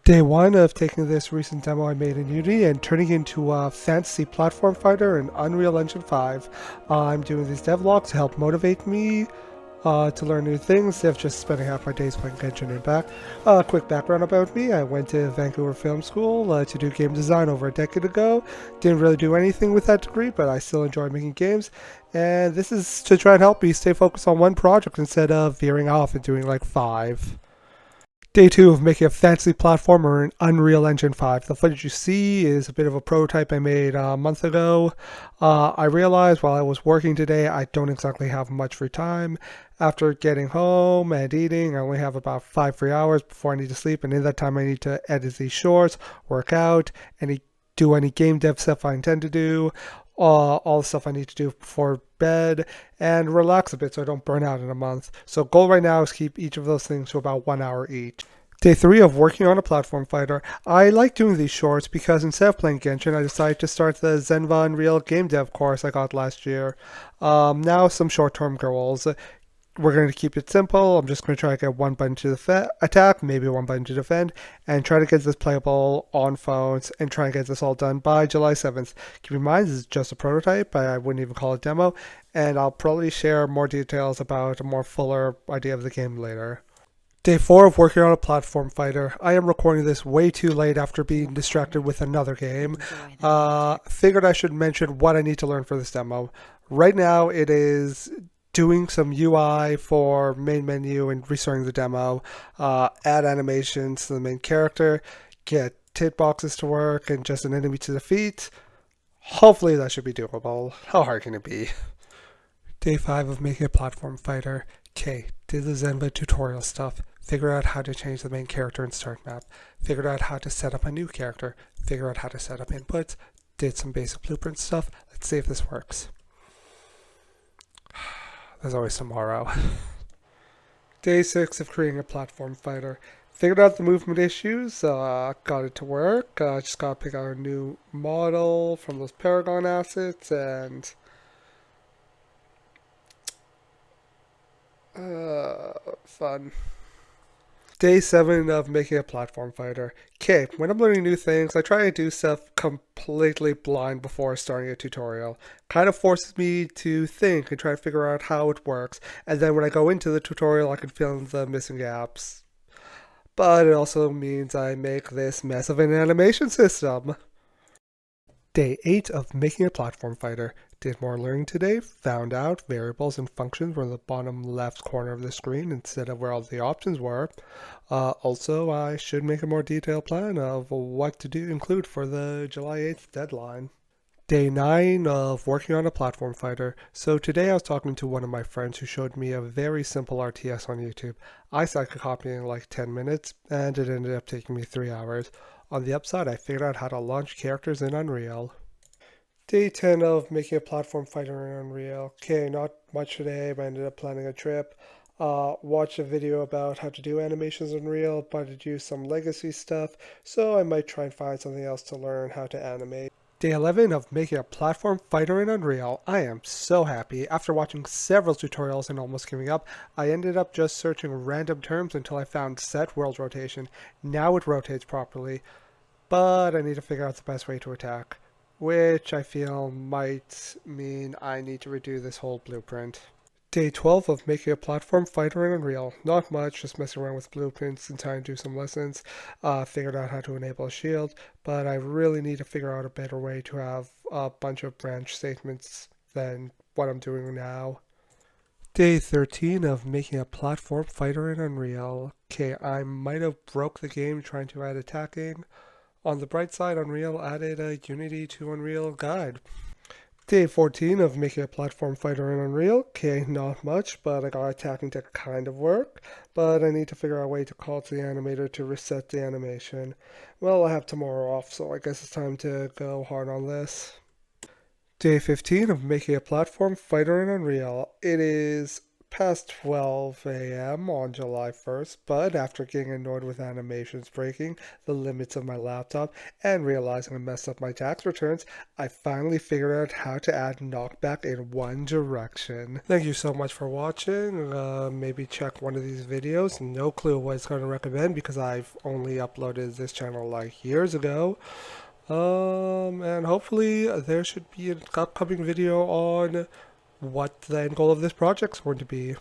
Day one of taking this recent demo I made in Unity and turning it into a fantasy platform fighter in Unreal Engine 5. I'm doing these devlogs to help motivate me to learn new things instead of just spending half my days playing Genshin and back. Quick background about me: I went to Vancouver Film School to do game design over a decade ago. Didn't really do anything with that degree, but I still enjoy making games. And this is to try and help me stay focused on one project instead of veering off and doing like five. Day two of making a fantasy platformer in Unreal Engine 5. The footage you see is a bit of a prototype I made a month ago. I realized while I was working today, I don't exactly have much free time. After getting home and eating, I only have about 5 free hours before I need to sleep, and in that time, I need to edit these shorts, work out, do any game dev stuff I intend to do, all the stuff I need to do before bed, and relax a bit so I don't burn out in a month. So goal right now is keep each of those things to about 1 hour each. Day three of working on a platform fighter. I like doing these shorts because instead of playing Genshin, I decided to start the Zenva Unreal game dev course I got last year. Now some short-term goals. We're going to keep it simple. I'm just going to try to get one button to attack, maybe one button to defend, and try to get this playable on phones and try and get this all done by July 7th. Keep in mind, this is just a prototype. I wouldn't even call it demo, and I'll probably share more details about a more fuller idea of the game later. Day four of working on a platform fighter. I am recording this way too late after being distracted with another game. Figured I should mention what I need to learn for this demo. Right now, it is doing some UI for main menu and restarting the demo, add animations to the main character, get tit boxes to work, and just an enemy to defeat. Hopefully that should be doable. How hard can it be? Day 5 of making a platform fighter. K. Did the Zenva tutorial stuff. Figured out how to change the main character in start map. Figured out how to set up a new character. Figured out how to set up inputs. Did some basic blueprint stuff. Let's see if this works. There's always tomorrow. Day 6 of creating a platform fighter. Figured out the movement issues, got it to work. Just gotta pick out a new model from those Paragon assets and fun. Day 7 of making a platform fighter. Okay, when I'm learning new things, I try to do stuff completely blind before starting a tutorial. Kind of forces me to think and try to figure out how it works, and then when I go into the tutorial, I can fill in the missing gaps. But it also means I make this mess of an animation system. Day 8 of making a platform fighter. Did more learning today, found out variables and functions were in the bottom left corner of the screen instead of where all the options were. Also, I should make a more detailed plan of what to include for the July 8th deadline. Day 9 of working on a platform fighter. So today I was talking to one of my friends who showed me a very simple RTS on YouTube. I said I could copy it in like 10 minutes, and it ended up taking me 3 hours. On the upside, I figured out how to launch characters in Unreal. Day 10 of making a platform fighter in Unreal. Okay, not much today, but I ended up planning a trip. Watched a video about how to do animations in Unreal, but to do some legacy stuff, so I might try and find something else to learn how to animate. Day 11 of making a platform fighter in Unreal. I am so happy. After watching several tutorials and almost giving up, I ended up just searching random terms until I found set world rotation. Now it rotates properly, but I need to figure out the best way to attack, which I feel might mean I need to redo this whole blueprint. Day 12 of making a platform fighter in Unreal. Not much, just messing around with blueprints and trying to do some lessons. Figured out how to enable a shield, but I really need to figure out a better way to have a bunch of branch statements than what I'm doing now. Day 13 of making a platform fighter in Unreal. Okay, I might have broke the game trying to add attacking. On the bright side, Unreal added a Unity to Unreal guide. Day 14 of making a platform fighter in Unreal. Okay, not much, but I got attacking to kind of work. But I need to figure out a way to call to the animator to reset the animation. Well, I have tomorrow off, so I guess it's time to go hard on this. Day 15 of making a platform fighter in Unreal. It is past 12 a.m. on July 1st, but after getting annoyed with animations breaking the limits of my laptop and realizing I messed up my tax returns, I finally figured out how to add knockback in One Direction. Thank you so much for watching. Maybe check one of these videos. No clue what it's going to recommend because I've only uploaded this channel like years ago. And hopefully there should be an upcoming video on what the end goal of this project is going to be.